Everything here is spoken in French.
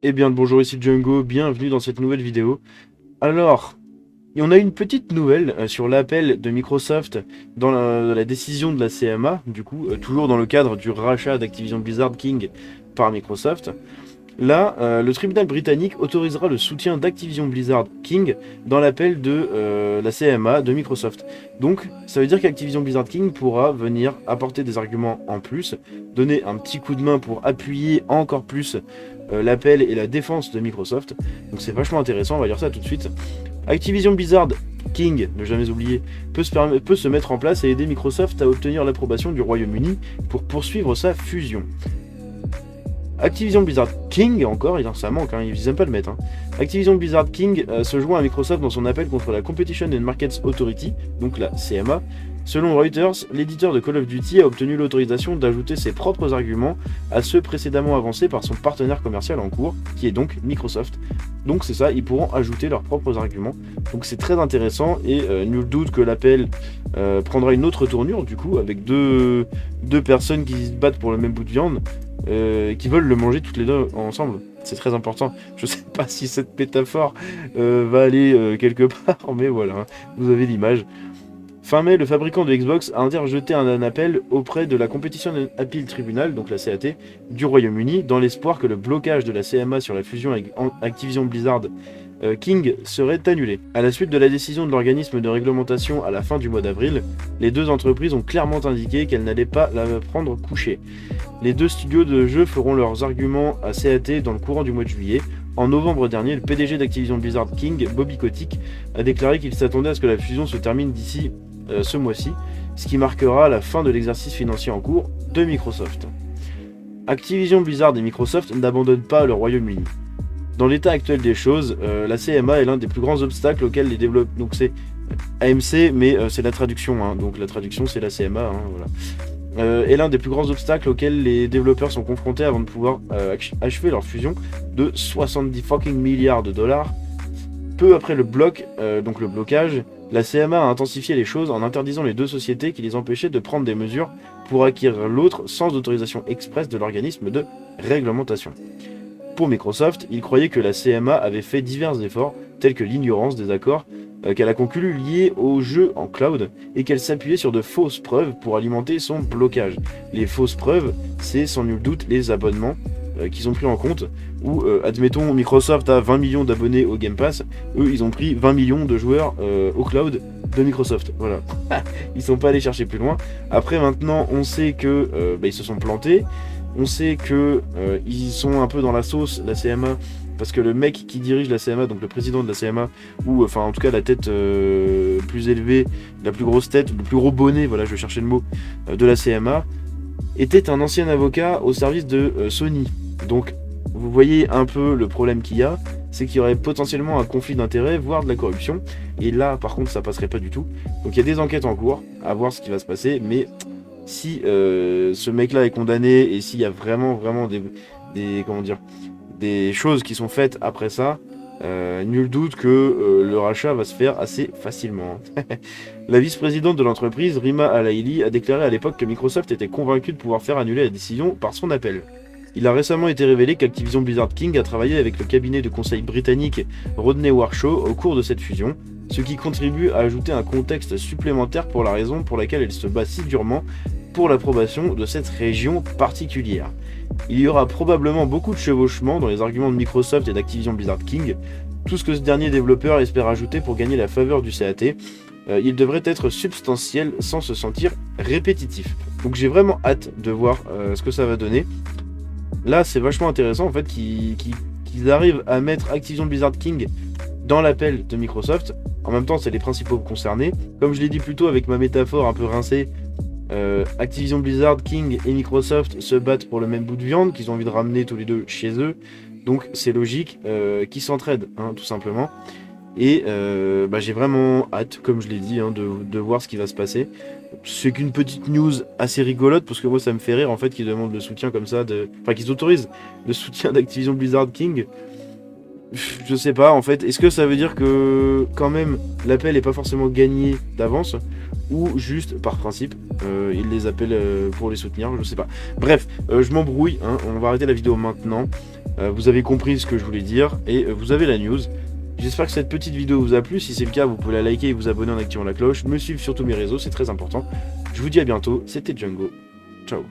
Eh bien, bonjour, ici Django, bienvenue dans cette nouvelle vidéo. Alors, on a une petite nouvelle sur l'appel de Microsoft dans la décision de la CMA, du coup, toujours dans le cadre du rachat d'Activision Blizzard King par Microsoft. Là, le tribunal britannique autorisera le soutien d'Activision Blizzard King dans l'appel de la CMA de Microsoft. Donc, ça veut dire qu'Activision Blizzard King pourra venir apporter des arguments en plus, donner un petit coup de main pour appuyer encore plus l'appel et la défense de Microsoft. Donc c'est vachement intéressant, on va dire ça tout de suite. Activision Blizzard King, ne jamais oublier, peut se mettre en place et aider Microsoft à obtenir l'approbation du Royaume-Uni pour poursuivre sa fusion. Activision Blizzard King, encore, ça manque, hein, ils aiment pas le mettre. Hein. Activision Blizzard King se joint à Microsoft dans son appel contre la Competition and Markets Authority, donc la CMA. Selon Reuters, l'éditeur de Call of Duty a obtenu l'autorisation d'ajouter ses propres arguments à ceux précédemment avancés par son partenaire commercial en cours, qui est donc Microsoft. Donc c'est ça, ils pourront ajouter leurs propres arguments. Donc c'est très intéressant et nul doute que l'appel prendra une autre tournure, du coup, avec deux personnes qui se battent pour le même bout de viande. Qui veulent le manger toutes les deux ensemble. C'est très important. Je sais pas si cette métaphore va aller quelque part, mais voilà, hein, vous avez l'image. Fin mai, le fabricant de Xbox a interjeté un appel auprès de la Competition Appeal Tribunal, donc la CAT, du Royaume-Uni, dans l'espoir que le blocage de la CMA sur la fusion avec Activision Blizzard King serait annulé. À la suite de la décision de l'organisme de réglementation à la fin du mois d'avril, les deux entreprises ont clairement indiqué qu'elles n'allaient pas la prendre couchée. Les deux studios de jeux feront leurs arguments à CAT dans le courant du mois de juillet. En novembre dernier, le PDG d'Activision Blizzard King, Bobby Kotick, a déclaré qu'il s'attendait à ce que la fusion se termine d'ici ce mois-ci, ce qui marquera la fin de l'exercice financier en cours de Microsoft. Activision Blizzard et Microsoft n'abandonnent pas le Royaume-Uni. Dans l'état actuel des choses, la CMA est l'un des plus grands obstacles auxquels les développeurs... Donc c'est AMC, mais c'est la traduction, hein, donc la traduction c'est la CMA, hein, voilà. Est l'un des plus grands obstacles auxquels les développeurs sont confrontés avant de pouvoir achever leur fusion de 70 fucking milliards de dollars. Peu après le donc le blocage, la CMA a intensifié les choses en interdisant les deux sociétés qui les empêchaient de prendre des mesures pour acquérir l'autre sans autorisation expresse de l'organisme de réglementation. Pour Microsoft, il croyait que la CMA avait fait divers efforts, tels que l'ignorance des accords qu'elle a conclus liés au jeu en cloud, et qu'elle s'appuyait sur de fausses preuves pour alimenter son blocage. Les fausses preuves, c'est sans nul doute les abonnements qu'ils ont pris en compte, où, admettons, Microsoft a 20 millions d'abonnés au Game Pass, eux, ils ont pris 20 millions de joueurs au cloud de Microsoft. Voilà. Ils sont pas allés chercher plus loin. Après, maintenant, on sait que ils se sont plantés. On sait que ils sont un peu dans la sauce, la CMA, parce que le mec qui dirige la CMA, donc le président de la CMA, ou enfin en tout cas la tête plus élevée, la plus grosse tête, le plus gros bonnet, voilà, je cherchais le mot, de la CMA, était un ancien avocat au service de Sony. Donc vous voyez un peu le problème qu'il y a, c'est qu'il y aurait potentiellement un conflit d'intérêts, voire de la corruption, et là par contre ça passerait pas du tout. Donc il y a des enquêtes en cours, à voir ce qui va se passer, mais si ce mec-là est condamné et s'il y a vraiment comment dire, des choses qui sont faites après ça, nul doute que le rachat va se faire assez facilement. La vice-présidente de l'entreprise, Rima Al-Aili, a déclaré à l'époque que Microsoft était convaincu de pouvoir faire annuler la décision par son appel. Il a récemment été révélé qu'Activision Blizzard King a travaillé avec le cabinet de conseil britannique Rodney Warshaw au cours de cette fusion, ce qui contribue à ajouter un contexte supplémentaire pour la raison pour laquelle elle se bat si durement pour l'approbation de cette région particulière. Il y aura probablement beaucoup de chevauchements dans les arguments de Microsoft et d'Activision Blizzard King, tout ce que ce dernier développeur espère ajouter pour gagner la faveur du CAT. Il devrait être substantiel sans se sentir répétitif. Donc j'ai vraiment hâte de voir ce que ça va donner. Là c'est vachement intéressant en fait qu'ils arrivent à mettre Activision Blizzard King dans l'appel de Microsoft. En même temps c'est les principaux concernés. Comme je l'ai dit plus tôt avec ma métaphore un peu rincée, Activision Blizzard, King et Microsoft se battent pour le même bout de viande qu'ils ont envie de ramener tous les deux chez eux. Donc c'est logique qu'ils s'entraident, hein, tout simplement. Et j'ai vraiment hâte, comme je l'ai dit, hein, de voir ce qui va se passer. C'est qu'une petite news assez rigolote, parce que moi ça me fait rire en fait qu'ils demandent le soutien comme ça, enfin qu'ils autorisent le soutien d'Activision Blizzard King. Je sais pas en fait, est-ce que ça veut dire que quand même l'appel est pas forcément gagné d'avance, ou juste par principe, ils les appellent pour les soutenir, je sais pas. Bref, je m'embrouille, hein, on va arrêter la vidéo maintenant. Vous avez compris ce que je voulais dire, et vous avez la news. J'espère que cette petite vidéo vous a plu, si c'est le cas, vous pouvez la liker et vous abonner en activant la cloche, me suivre sur tous mes réseaux, c'est très important. Je vous dis à bientôt, c'était Django, ciao.